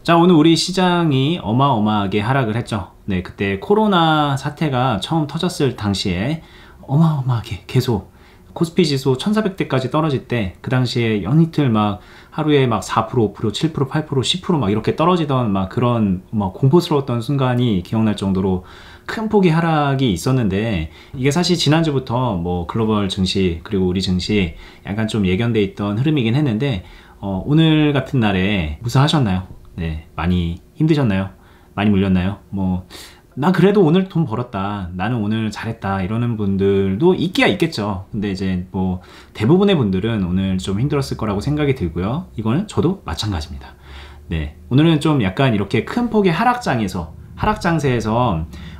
자, 오늘 우리 시장이 어마어마하게 하락을 했죠. 네, 그때 코로나 사태가 처음 터졌을 당시에 어마어마하게 계속 코스피 지수 1400대까지 떨어질 때, 그 당시에 연이틀 막 하루에 막 4%, 5%, 7%, 8%, 10% 막 이렇게 떨어지던 막 그런 막 공포스러웠던 순간이 기억날 정도로 큰 폭의 하락이 있었는데, 이게 사실 지난주부터 뭐 글로벌 증시 그리고 우리 증시 약간 좀 예견돼 있던 흐름이긴 했는데, 오늘 같은 날에 무슨 하셨나요? 네, 많이 힘드셨나요? 많이 물렸나요? 나 그래도 오늘 돈 벌었다, 나는 오늘 잘했다, 이러는 분들도 있기야 있겠죠. 근데 이제 뭐 대부분의 분들은 오늘 좀 힘들었을 거라고 생각이 들고요. 이거는 저도 마찬가지입니다. 네, 오늘은 좀 약간 이렇게 큰 폭의 하락장세에서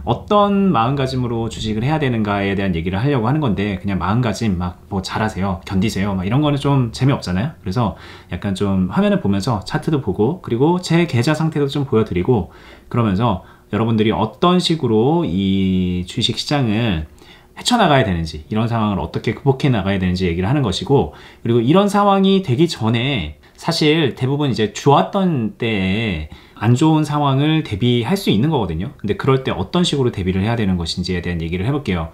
어떤 마음가짐으로 주식을 해야 되는가에 대한 얘기를 하려고 하는 건데, 그냥 마음가짐 막 뭐 잘하세요, 견디세요 막 이런 거는 좀 재미없잖아요. 그래서 약간 좀 화면을 보면서 차트도 보고, 그리고 제 계좌 상태도 좀 보여드리고, 그러면서 여러분들이 어떤 식으로 이 주식 시장을 헤쳐나가야 되는지, 이런 상황을 어떻게 극복해 나가야 되는지 얘기를 하는 것이고, 그리고 이런 상황이 되기 전에 사실 대부분 이제 좋았던 때에 안 좋은 상황을 대비할 수 있는 거거든요. 근데 그럴 때 어떤 식으로 대비를 해야 되는 것인지에 대한 얘기를 해볼게요.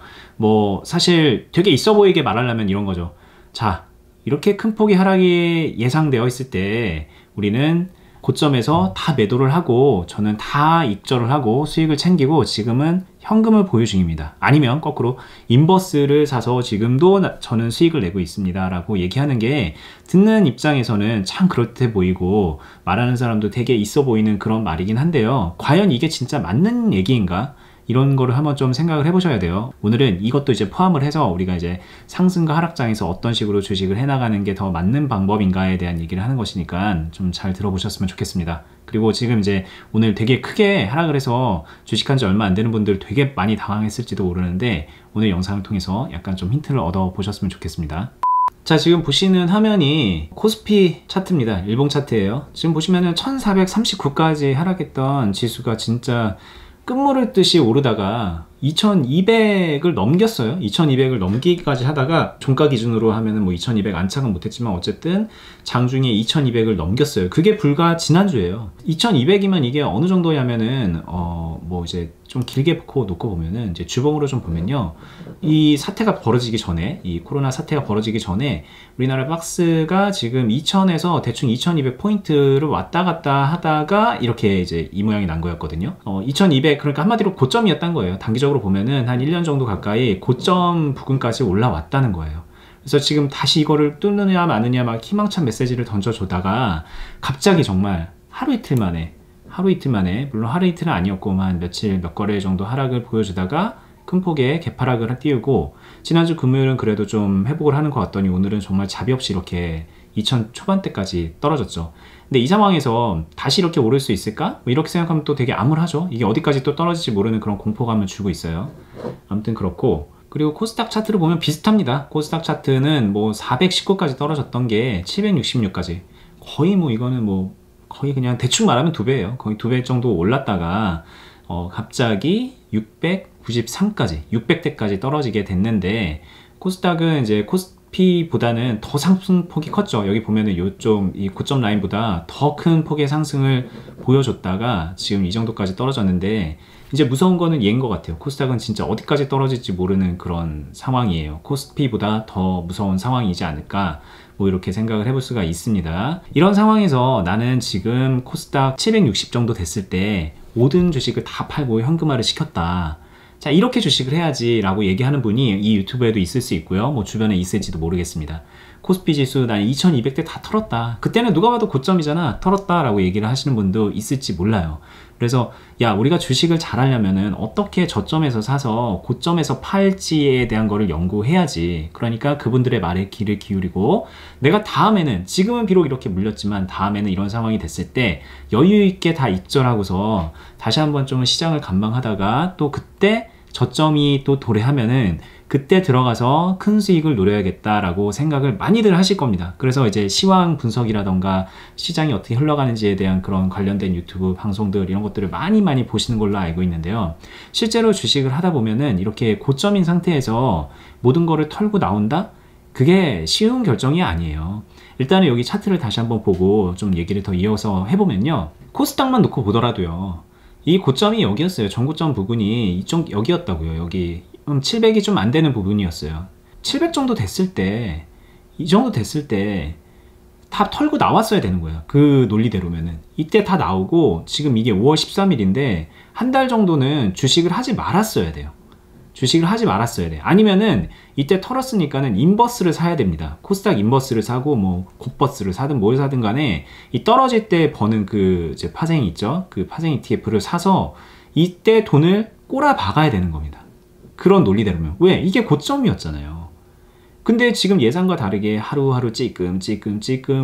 사실 되게 있어 보이게 말하려면 이런 거죠. 자, 이렇게 큰 폭의 하락이 예상되어 있을 때 우리는 고점에서 다 매도를 하고, 저는 다 익절을 하고 수익을 챙기고 지금은 현금을 보유 중입니다. 아니면 거꾸로 인버스를 사서 지금도 저는 수익을 내고 있습니다 라고 얘기하는 게, 듣는 입장에서는 참 그럴듯해 보이고 말하는 사람도 되게 있어 보이는 그런 말이긴 한데요, 과연 이게 진짜 맞는 얘기인가? 이런 거를 한번 좀 생각을 해보셔야 돼요. 오늘은 이것도 이제 포함을 해서 우리가 이제 상승과 하락장에서 어떤 식으로 주식을 해나가는 게 더 맞는 방법인가에 대한 얘기를 하는 것이니까 좀 잘 들어보셨으면 좋겠습니다. 그리고 지금 이제 오늘 되게 크게 하락을 해서 주식한 지 얼마 안 되는 분들 되게 많이 당황했을지도 모르는데, 오늘 영상을 통해서 약간 좀 힌트를 얻어 보셨으면 좋겠습니다. 자, 지금 보시는 화면이 코스피 차트입니다. 일봉 차트예요. 지금 보시면은 1439까지 하락했던 지수가 진짜 끝물을 오르다가 2200을 넘겼어요. 2200을 넘기기까지 하다가 종가 기준으로 하면은 뭐 2200 안착은 못했지만 어쨌든 장중에 2200을 넘겼어요. 그게 불과 지난주예요. 2200이면 이게 어느 정도냐면은 이제 좀 길게 놓고 보면은, 이제 주봉으로 좀 보면요, 이 사태가 벌어지기 전에, 이 코로나 사태가 벌어지기 전에 우리나라 박스가 지금 2000에서 대충 2200포인트를 왔다 갔다 하다가 이렇게 이제 이 모양이 난 거였거든요. 2200, 그러니까 한마디로 고점이었던 거예요. 단기적으로 보면은 한 1년 정도 가까이 고점 부근까지 올라왔다는 거예요. 그래서 지금 다시 이거를 뚫느냐 마느냐 막 희망찬 메시지를 던져주다가 갑자기 정말 하루 이틀 만에, 물론 하루 이틀은 아니었고만 며칠 몇 거래 정도 하락을 보여주다가 큰 폭의 개파락을 띄우고, 지난주 금요일은 그래도 좀 회복을 하는 것 같더니 오늘은 정말 자비 없이 이렇게 2000 초반대까지 떨어졌죠. 근데 이 상황에서 다시 이렇게 오를 수 있을까? 이렇게 생각하면 또 되게 암울하죠. 이게 어디까지 또 떨어질지 모르는 그런 공포감을 주고 있어요. 아무튼 그렇고, 그리고 코스닥 차트를 보면 비슷합니다. 코스닥 차트는 뭐 419까지 떨어졌던 게 766까지, 거의 이거는 거의 그냥 대충 말하면 2배예요. 거의 2배 정도 올랐다가 갑자기 693까지, 600대까지 떨어지게 됐는데, 코스닥은 이제 코스피보다는 더 상승폭이 컸죠. 여기 보면은 요점, 이 고점 라인보다 더 큰 폭의 상승을 보여줬다가 지금 이 정도까지 떨어졌는데, 이제 무서운 거는 얘인 것 같아요. 코스닥은 진짜 어디까지 떨어질지 모르는 그런 상황이에요. 코스피보다 더 무서운 상황이지 않을까, 이렇게 생각을 해볼 수가 있습니다. 이런 상황에서 나는 지금 코스닥 760 정도 됐을 때 모든 주식을 다 팔고 현금화를 시켰다, 자, 이렇게 주식을 해야지 라고 얘기하는 분이 이 유튜브에도 있을 수 있고요, 주변에 있을지도 모르겠습니다. 코스피 지수 난 2200대 다 털었다, 그때는 누가 봐도 고점이잖아, 털었다 라고 얘기를 하시는 분도 있을지 몰라요. 그래서 야, 우리가 주식을 잘 하려면은 어떻게 저점에서 사서 고점에서 팔지에 대한 거를 연구해야지. 그러니까 그분들의 말에 귀를 기울이고, 내가 다음에는, 지금은 비록 이렇게 물렸지만 다음에는 이런 상황이 됐을 때 여유 있게 다 익절하고서 다시 한번 좀 시장을 관망하다가, 또 그때 저점이 또 도래하면은 그때 들어가서 큰 수익을 노려야겠다라고 생각을 많이들 하실 겁니다. 그래서 이제 시황 분석이라던가 시장이 어떻게 흘러가는지에 대한 그런 관련된 유튜브 방송들, 이런 것들을 많이 보시는 걸로 알고 있는데요, 실제로 주식을 하다 보면은 이렇게 고점인 상태에서 모든 거를 털고 나온다? 그게 쉬운 결정이 아니에요. 일단은 여기 차트를 다시 한번 보고 좀 얘기를 더 이어서 해보면요. 코스닥만 놓고 보더라도요. 이 고점이 여기였어요. 전고점 부분이 이쪽 여기였다고요. 여기 700이 좀 안 되는 부분이었어요. 700 정도 됐을 때, 이 정도 됐을 때 다 털고 나왔어야 되는 거예요. 그 논리대로면은. 이때 다 나오고 지금 이게 5월 13일인데 한 달 정도는 주식을 하지 말았어야 돼요. 주식을 하지 말았어야 돼. 아니면은 이때 털었으니까는 인버스를 사야 됩니다. 코스닥 인버스를 사고 뭐 곱버스를 사든 뭘 사든 간에 이 떨어질 때 버는 그 이제 파생 있죠. 그 파생 ETF를 사서 이때 돈을 꼬라 박아야 되는 겁니다. 그런 논리대로면. 왜? 이게 고점이었잖아요. 근데 지금 예상과 다르게 하루하루 찔끔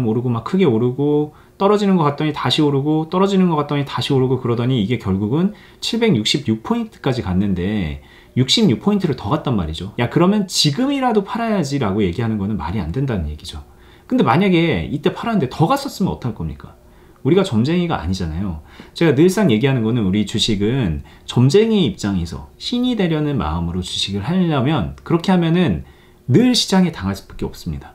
오르고 막 크게 오르고 떨어지는 것 같더니 다시 오르고 떨어지는 것 같더니 다시 오르고 그러더니 이게 결국은 766포인트까지 갔는데 66포인트를 더 갔단 말이죠. 야, 그러면 지금이라도 팔아야지 라고 얘기하는 거는 말이 안 된다는 얘기죠. 근데 만약에 이때 팔았는데 더 갔었으면 어떡할 겁니까? 우리가 점쟁이가 아니잖아요. 제가 늘상 얘기하는 거는 우리 주식은 점쟁이 입장에서 신이 되려는 마음으로 주식을 하려면 그렇게 하면은 늘 시장에 당할 수밖에 없습니다.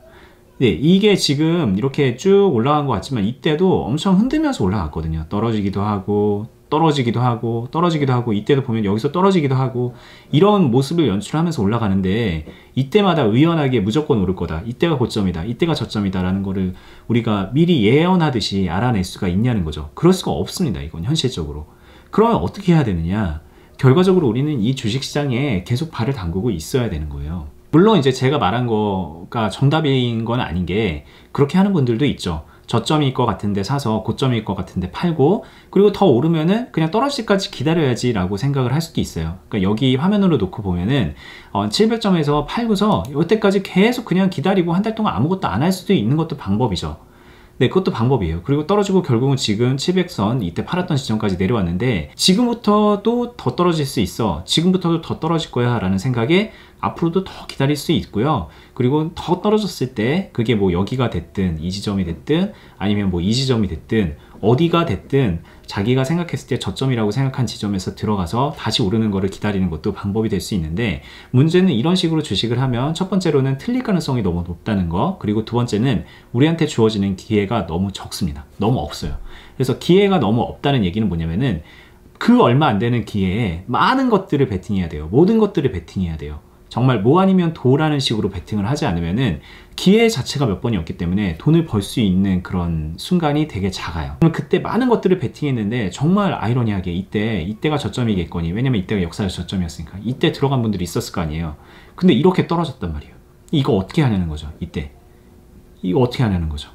네, 이게 지금 이렇게 쭉 올라간 것 같지만 이때도 엄청 흔들면서 올라갔거든요. 떨어지기도 하고 떨어지기도 하고 떨어지기도 하고 이때도 보면 여기서 떨어지기도 하고 이런 모습을 연출하면서 올라가는데 이때마다 의연하게 무조건 오를 거다. 이때가 고점이다. 이때가 저점이다 라는 거를 우리가 미리 예언하듯이 알아낼 수가 있냐는 거죠. 그럴 수가 없습니다. 이건 현실적으로. 그러면 어떻게 해야 되느냐? 결과적으로 우리는 이 주식시장에 계속 발을 담그고 있어야 되는 거예요. 물론 이제 제가 말한 거가 정답인 건 아닌 게 그렇게 하는 분들도 있죠. 저점일 것 같은데 사서 고점일 것 같은데 팔고 그리고 더 오르면은 그냥 떨어질 때까지 기다려야지 라고 생각을 할 수도 있어요. 그러니까 여기 화면으로 놓고 보면은 700점에서 팔고서 이때까지 계속 그냥 기다리고 한 달 동안 아무것도 안 할 수도 있는 것도 방법이죠. 네, 그것도 방법이에요. 그리고 떨어지고 결국은 지금 700선 이때 팔았던 지점까지 내려왔는데 지금부터도 더 떨어질 수 있어. 지금부터도 더 떨어질 거야 라는 생각에 앞으로도 더 기다릴 수 있고요. 그리고 더 떨어졌을 때 그게 뭐 여기가 됐든 이 지점이 됐든 아니면 뭐 이 지점이 됐든 어디가 됐든 자기가 생각했을 때 저점이라고 생각한 지점에서 들어가서 다시 오르는 거를 기다리는 것도 방법이 될 수 있는데 문제는 이런 식으로 주식을 하면 첫 번째로는 틀릴 가능성이 너무 높다는 거, 그리고 두 번째는 우리한테 주어지는 기회가 너무 적습니다. 너무 없어요. 그래서 기회가 너무 없다는 얘기는 뭐냐면은 그 얼마 안 되는 기회에 많은 것들을 베팅해야 돼요. 모든 것들을 베팅해야 돼요. 정말 뭐 아니면 도라는 식으로 베팅을 하지 않으면은 기회 자체가 몇 번이 없기 때문에 돈을 벌 수 있는 그런 순간이 되게 작아요. 그럼 그때 많은 것들을 베팅했는데 정말 아이러니하게 이때가 저점이겠거니, 왜냐면 이때가 역사의 저점이었으니까 이때 들어간 분들이 있었을 거 아니에요. 근데 이렇게 떨어졌단 말이에요. 이거 어떻게 하냐는 거죠. 이거 어떻게 하냐는 거죠.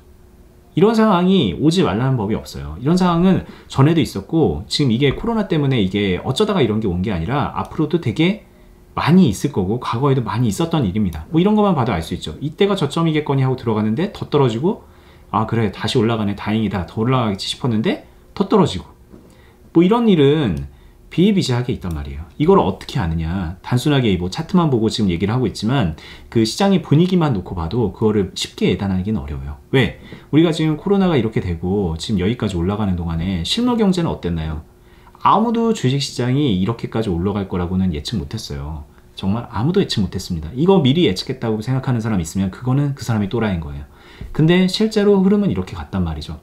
이런 상황이 오지 말라는 법이 없어요. 이런 상황은 전에도 있었고 지금 이게 코로나 때문에 이게 어쩌다가 이런 게 온 게 아니라 앞으로도 되게 많이 있을 거고 과거에도 많이 있었던 일입니다. 뭐 이런 것만 봐도 알 수 있죠. 이때가 저점이겠거니 하고 들어가는데 더 떨어지고, 아 그래 다시 올라가네 다행이다 더 올라가겠지 싶었는데 더 떨어지고, 뭐 이런 일은 비일비재하게 있단 말이에요. 이걸 어떻게 아느냐, 단순하게 뭐 차트만 보고 지금 얘기를 하고 있지만 그 시장의 분위기만 놓고 봐도 그거를 쉽게 예단하기는 어려워요. 왜? 우리가 지금 코로나가 이렇게 되고 지금 여기까지 올라가는 동안에 실물 경제는 어땠나요? 아무도 주식시장이 이렇게까지 올라갈 거라고는 예측 못했어요. 정말 아무도 예측 못했습니다. 이거 미리 예측했다고 생각하는 사람이 있으면 그거는 그 사람이 또라이인 거예요. 근데 실제로 흐름은 이렇게 갔단 말이죠.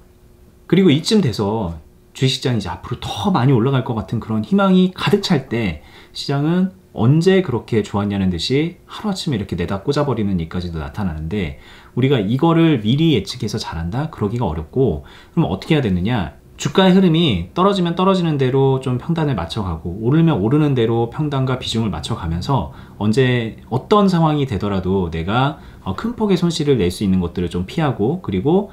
그리고 이쯤 돼서 주식시장이 이제 앞으로 더 많이 올라갈 것 같은 그런 희망이 가득 찰 때 시장은 언제 그렇게 좋았냐는 듯이 하루아침에 이렇게 내다 꽂아버리는 일까지도 나타나는데, 우리가 이거를 미리 예측해서 잘한다? 그러기가 어렵고, 그럼 어떻게 해야 되느냐? 주가의 흐름이 떨어지면 떨어지는 대로 좀 평단을 맞춰가고 오르면 오르는 대로 평단과 비중을 맞춰가면서 언제 어떤 상황이 되더라도 내가 큰 폭의 손실을 낼 수 있는 것들을 좀 피하고, 그리고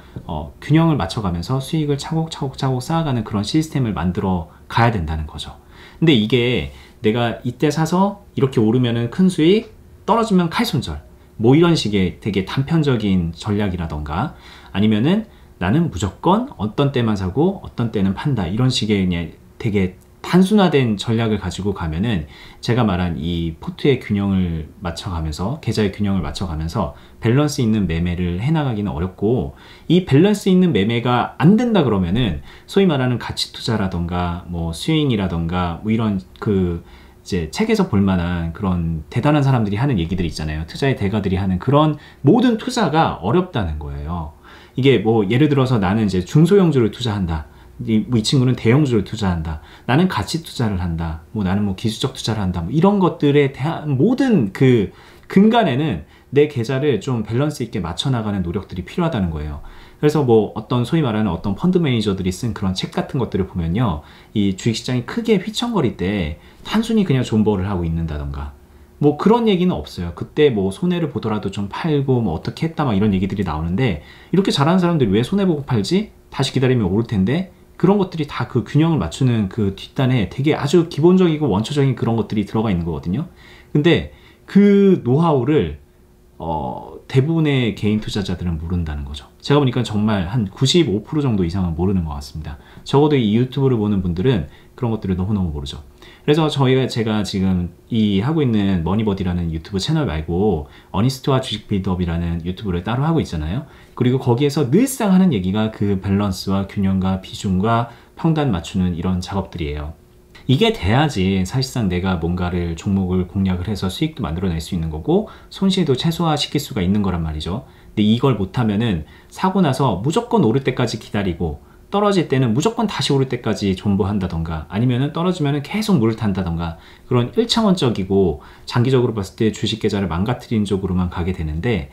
균형을 맞춰가면서 수익을 차곡차곡 쌓아가는 그런 시스템을 만들어 가야 된다는 거죠. 근데 이게 내가 이때 사서 이렇게 오르면은 큰 수익, 떨어지면 칼손절, 뭐 이런 식의 되게 단편적인 전략이라던가, 아니면은 나는 무조건 어떤 때만 사고 어떤 때는 판다, 이런 식의 그냥 되게 단순화된 전략을 가지고 가면은 제가 말한 이 포트의 균형을 맞춰가면서, 계좌의 균형을 맞춰가면서 밸런스 있는 매매를 해나가기는 어렵고, 이 밸런스 있는 매매가 안 된다 그러면은 소위 말하는 가치 투자라던가 뭐 스윙이라던가 뭐 이런 그 이제 책에서 볼 만한 그런 대단한 사람들이 하는 얘기들이 있잖아요. 투자의 대가들이 하는 그런 모든 투자가 어렵다는 거예요. 이게 뭐 예를 들어서 나는 이제 중소형주를 투자한다. 이 친구는 대형주를 투자한다. 나는 가치 투자를 한다. 뭐 나는 뭐 기술적 투자를 한다. 뭐 이런 것들에 대한 모든 그 근간에는 내 계좌를 좀 밸런스 있게 맞춰 나가는 노력들이 필요하다는 거예요. 그래서 뭐 어떤 소위 말하는 어떤 펀드 매니저들이 쓴 그런 책 같은 것들을 보면요, 이 주식시장이 크게 휘청거릴 때 단순히 그냥 존버를 하고 있는다던가 뭐 그런 얘기는 없어요. 그때 뭐 손해를 보더라도 좀 팔고 뭐 어떻게 했다 막 이런 얘기들이 나오는데, 이렇게 잘하는 사람들이 왜 손해보고 팔지? 다시 기다리면 오를 텐데. 그런 것들이 다 그 균형을 맞추는 그 뒷단에 되게 아주 기본적이고 원초적인 그런 것들이 들어가 있는 거거든요. 근데 그 노하우를 대부분의 개인 투자자들은 모른다는 거죠. 제가 보니까 정말 한 95% 정도 이상은 모르는 것 같습니다. 적어도 이 유튜브를 보는 분들은 그런 것들을 너무너무 모르죠. 그래서 제가 지금 하고 있는 머니버디라는 유튜브 채널 말고 어니스트와 주식 빌드업이라는 유튜브를 따로 하고 있잖아요. 그리고 거기에서 늘상 하는 얘기가 그 밸런스와 균형과 비중과 평단 맞추는 이런 작업들이에요. 이게 돼야지 사실상 내가 뭔가를 종목을 공략을 해서 수익도 만들어낼 수 있는 거고 손실도 최소화시킬 수가 있는 거란 말이죠. 근데 이걸 못하면은 사고 나서 무조건 오를 때까지 기다리고 떨어질 때는 무조건 다시 오를 때까지 존버한다던가, 아니면은 떨어지면은 계속 물을 탄다던가, 그런 1차원적이고 장기적으로 봤을 때 주식 계좌를 망가뜨리는 쪽으로만 가게 되는데,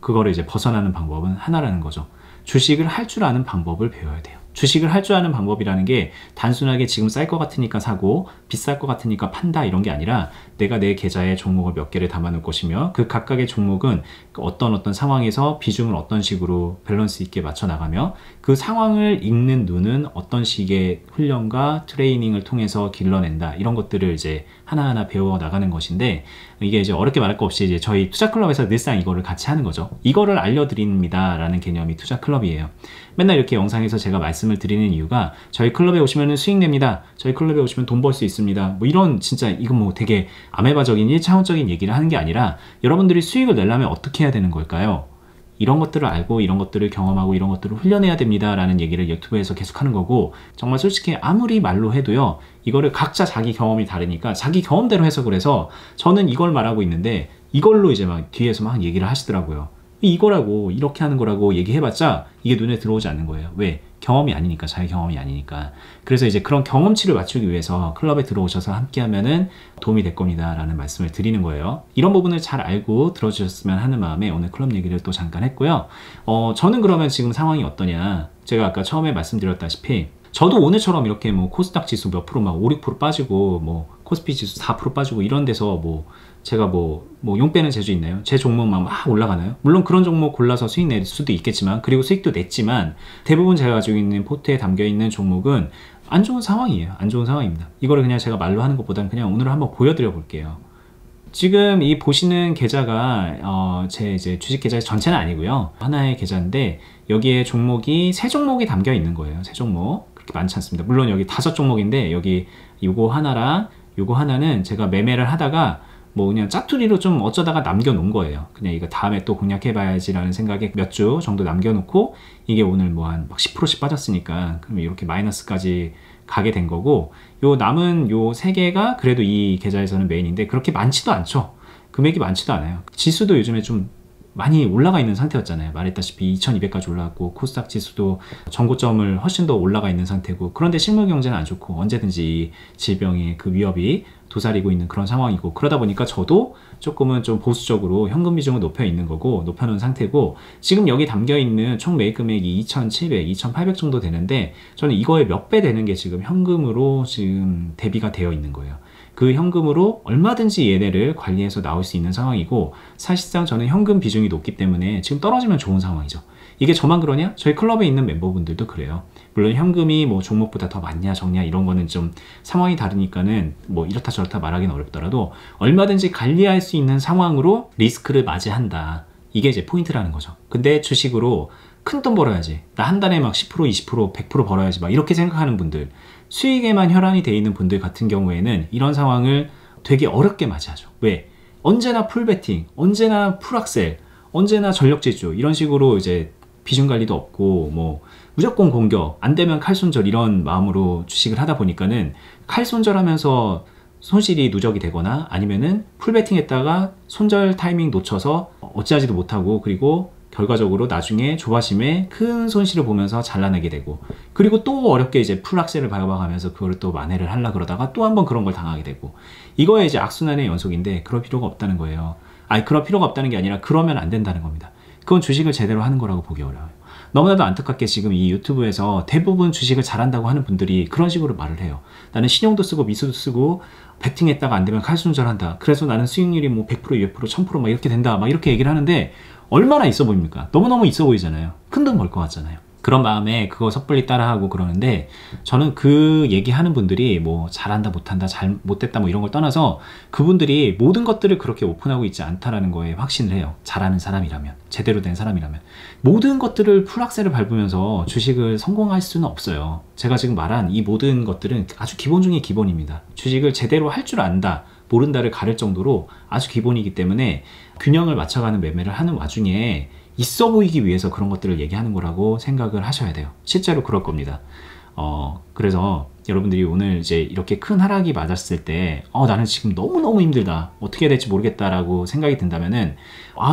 그거를 이제 벗어나는 방법은 하나라는 거죠. 주식을 할 줄 아는 방법을 배워야 돼요. 주식을 할 줄 아는 방법이라는 게 단순하게 지금 쌀 것 같으니까 사고 비쌀 것 같으니까 판다 이런 게 아니라, 내가 내 계좌에 종목을 몇 개를 담아 놓을 것이며 그 각각의 종목은 어떤 상황에서 비중을 어떤 식으로 밸런스 있게 맞춰 나가며 그 상황을 읽는 눈은 어떤 식의 훈련과 트레이닝을 통해서 길러낸다, 이런 것들을 이제 하나하나 배워 나가는 것인데, 이게 이제 어렵게 말할 거 없이 이제 저희 투자클럽에서 늘상 이거를 같이 하는 거죠. 이거를 알려드립니다 라는 개념이 투자클럽이에요. 맨날 이렇게 영상에서 제가 말씀을 드리는 이유가, 저희 클럽에 오시면 수익 냅니다, 저희 클럽에 오시면 돈 벌 수 있습니다, 뭐 이런 진짜 이건 뭐 되게 아메바적인 1차원적인 얘기를 하는 게 아니라, 여러분들이 수익을 내려면 어떻게 해야 되는 걸까요? 이런 것들을 알고 이런 것들을 경험하고 이런 것들을 훈련해야 됩니다 라는 얘기를 유튜브에서 계속 하는 거고, 정말 솔직히 아무리 말로 해도요, 이거를 각자 자기 경험이 다르니까 자기 경험대로 해석을 해서 저는 이걸 말하고 있는데 이걸로 이제 막 뒤에서 막 얘기를 하시더라고요. 이거라고, 이렇게 하는 거라고 얘기해봤자 이게 눈에 들어오지 않는 거예요. 왜? 경험이 아니니까, 자기 경험이 아니니까. 그래서 이제 그런 경험치를 맞추기 위해서 클럽에 들어오셔서 함께 하면은 도움이 될 겁니다 라는 말씀을 드리는 거예요. 이런 부분을 잘 알고 들어주셨으면 하는 마음에 오늘 클럽 얘기를 또 잠깐 했고요. 저는 그러면 지금 상황이 어떠냐, 제가 아까 처음에 말씀드렸다시피 저도 오늘처럼 이렇게 뭐 코스닥 지수 몇 프로 막 5, 6% 빠지고 뭐 코스피 지수 4% 빠지고 이런 데서 뭐 제가 뭐 용 빼는 재주 있나요? 제 종목만 막 올라가나요? 물론 그런 종목 골라서 수익 낼 수도 있겠지만, 그리고 수익도 냈지만, 대부분 제가 가지고 있는 포트에 담겨 있는 종목은 안 좋은 상황이에요. 안 좋은 상황입니다. 이거를 그냥 제가 말로 하는 것보다는 그냥 오늘 한번 보여드려 볼게요. 지금 이 보시는 계좌가 제 이제 주식 계좌 전체는 아니고요, 하나의 계좌인데 여기에 종목이 3종목이 담겨 있는 거예요. 3종목 그렇게 많지 않습니다. 물론 여기 5종목인데 여기 요거 하나랑 요거 하나는 제가 매매를 하다가 뭐 그냥 짜투리로 좀 어쩌다가 남겨놓은 거예요. 그냥 이거 다음에 또 공략해봐야지 라는 생각에 몇 주 정도 남겨놓고, 이게 오늘 뭐 한 10%씩 빠졌으니까 그럼 이렇게 마이너스까지 가게 된 거고, 요 남은 요 3개가 그래도 이 계좌에서는 메인인데 그렇게 많지도 않죠. 금액이 많지도 않아요. 지수도 요즘에 좀 많이 올라가 있는 상태였잖아요. 말했다시피 2200까지 올라갔고 코스닥 지수도 전고점을 훨씬 더 올라가 있는 상태고, 그런데 실물 경제는 안 좋고 언제든지 질병의 그 위협이 도사리고 있는 그런 상황이고, 그러다 보니까 저도 조금은 좀 보수적으로 현금 비중을 높여 있는 거고, 높여 놓은 상태고, 지금 여기 담겨 있는 총 매입 금액이 2700, 2800 정도 되는데 저는 이거에 몇 배 되는 게 지금 현금으로 지금 대비가 되어 있는 거예요. 그 현금으로 얼마든지 얘네를 관리해서 나올 수 있는 상황이고, 사실상 저는 현금 비중이 높기 때문에 지금 떨어지면 좋은 상황이죠. 이게 저만 그러냐? 저희 클럽에 있는 멤버분들도 그래요. 물론 현금이 뭐 종목보다 더 많냐 적냐 이런 거는 좀 상황이 다르니까는 뭐 이렇다 저렇다 말하기는 어렵더라도, 얼마든지 관리할 수 있는 상황으로 리스크를 맞이한다, 이게 이제 포인트라는 거죠. 근데 주식으로 큰 돈 벌어야지, 나 한 달에 막 10%, 20%, 100% 벌어야지 막 이렇게 생각하는 분들, 수익에만 혈안이 돼 있는 분들 같은 경우에는 이런 상황을 되게 어렵게 맞이하죠. 왜? 언제나 풀베팅, 언제나 풀악셀, 언제나 전력질주, 이런 식으로 이제 비중 관리도 없고 뭐 무조건 공격, 안 되면 칼손절, 이런 마음으로 주식을 하다 보니까는 칼손절하면서 손실이 누적이 되거나 아니면은 풀베팅 했다가 손절 타이밍 놓쳐서 어찌하지도 못하고 그리고 결과적으로 나중에 조바심에 큰 손실을 보면서 잘라내게 되고 그리고 또 어렵게 이제 풀악셀을 밟아가면서 그걸 또 만회를 하려 그러다가 또 한번 그런 걸 당하게 되고 이거에 이제 악순환의 연속인데 그럴 필요가 없다는 거예요. 아니 그럴 필요가 없다는 게 아니라 그러면 안 된다는 겁니다. 그건 주식을 제대로 하는 거라고 보기 어려워요. 너무나도 안타깝게 지금 이 유튜브에서 대부분 주식을 잘한다고 하는 분들이 그런 식으로 말을 해요. 나는 신용도 쓰고 미수도 쓰고 베팅했다가 안 되면 칼순절한다. 그래서 나는 수익률이 뭐 100%, 200%, 1000% 막 이렇게 된다. 막 이렇게 얘기를 하는데 얼마나 있어 보입니까? 너무너무 있어 보이잖아요. 큰 돈 벌 것 같잖아요. 그런 마음에 그거 섣불리 따라하고 그러는데 저는 그 얘기하는 분들이 뭐 잘한다 못한다 잘 못됐다 뭐 이런 걸 떠나서 그분들이 모든 것들을 그렇게 오픈하고 있지 않다라는 거에 확신을 해요. 잘하는 사람이라면 제대로 된 사람이라면 모든 것들을 풀악셀을 밟으면서 주식을 성공할 수는 없어요. 제가 지금 말한 이 모든 것들은 아주 기본 중의 기본입니다. 주식을 제대로 할 줄 안다 모른다를 가릴 정도로 아주 기본이기 때문에 균형을 맞춰가는 매매를 하는 와중에 있어 보이기 위해서 그런 것들을 얘기하는 거라고 생각을 하셔야 돼요. 실제로 그럴 겁니다. 그래서 여러분들이 오늘 이제 이렇게 큰 하락이 맞았을 때 나는 지금 너무너무 힘들다. 어떻게 해야 될지 모르겠다라고 생각이 든다면은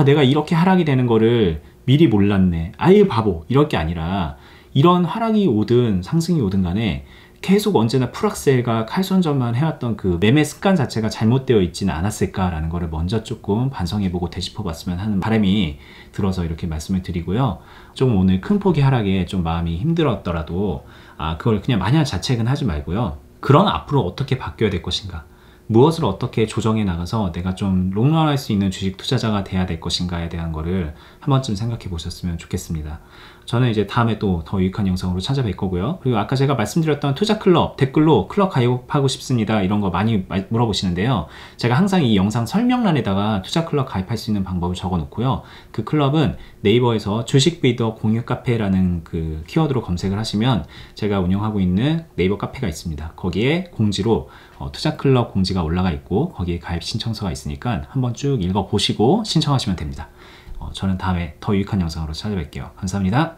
내가 이렇게 하락이 되는 거를 미리 몰랐네. 아예 바보. 이럴 게 아니라 이런 하락이 오든 상승이 오든 간에 계속 언제나 풀악셀과 칼손절만 해왔던 그 매매 습관 자체가 잘못되어 있지는 않았을까라는 거를 먼저 조금 반성해보고 되짚어봤으면 하는 바람이 들어서 이렇게 말씀을 드리고요. 좀 오늘 큰 폭의 하락에 좀 마음이 힘들었더라도 그걸 그냥 마냥 자책은 하지 말고요. 그런 앞으로 어떻게 바뀌어야 될 것인가, 무엇을 어떻게 조정해 나가서 내가 좀 롱런할 수 있는 주식 투자자가 돼야 될 것인가에 대한 거를 한 번쯤 생각해 보셨으면 좋겠습니다. 저는 이제 다음에 또 더 유익한 영상으로 찾아뵐 거고요. 그리고 아까 제가 말씀드렸던 투자 클럽 댓글로 클럽 가입하고 싶습니다 이런 거 많이 물어보시는데요. 제가 항상 이 영상 설명란에다가 투자 클럽 가입할 수 있는 방법을 적어 놓고요. 그 클럽은 네이버에서 주식 비더 공유 카페라는 그 키워드로 검색을 하시면 제가 운영하고 있는 네이버 카페가 있습니다. 거기에 공지로 투자 클럽 공지가 올라가 있고 거기에 가입 신청서가 있으니까 한번 쭉 읽어보시고 신청하시면 됩니다. 저는 다음에 더 유익한 영상으로 찾아뵐게요. 감사합니다.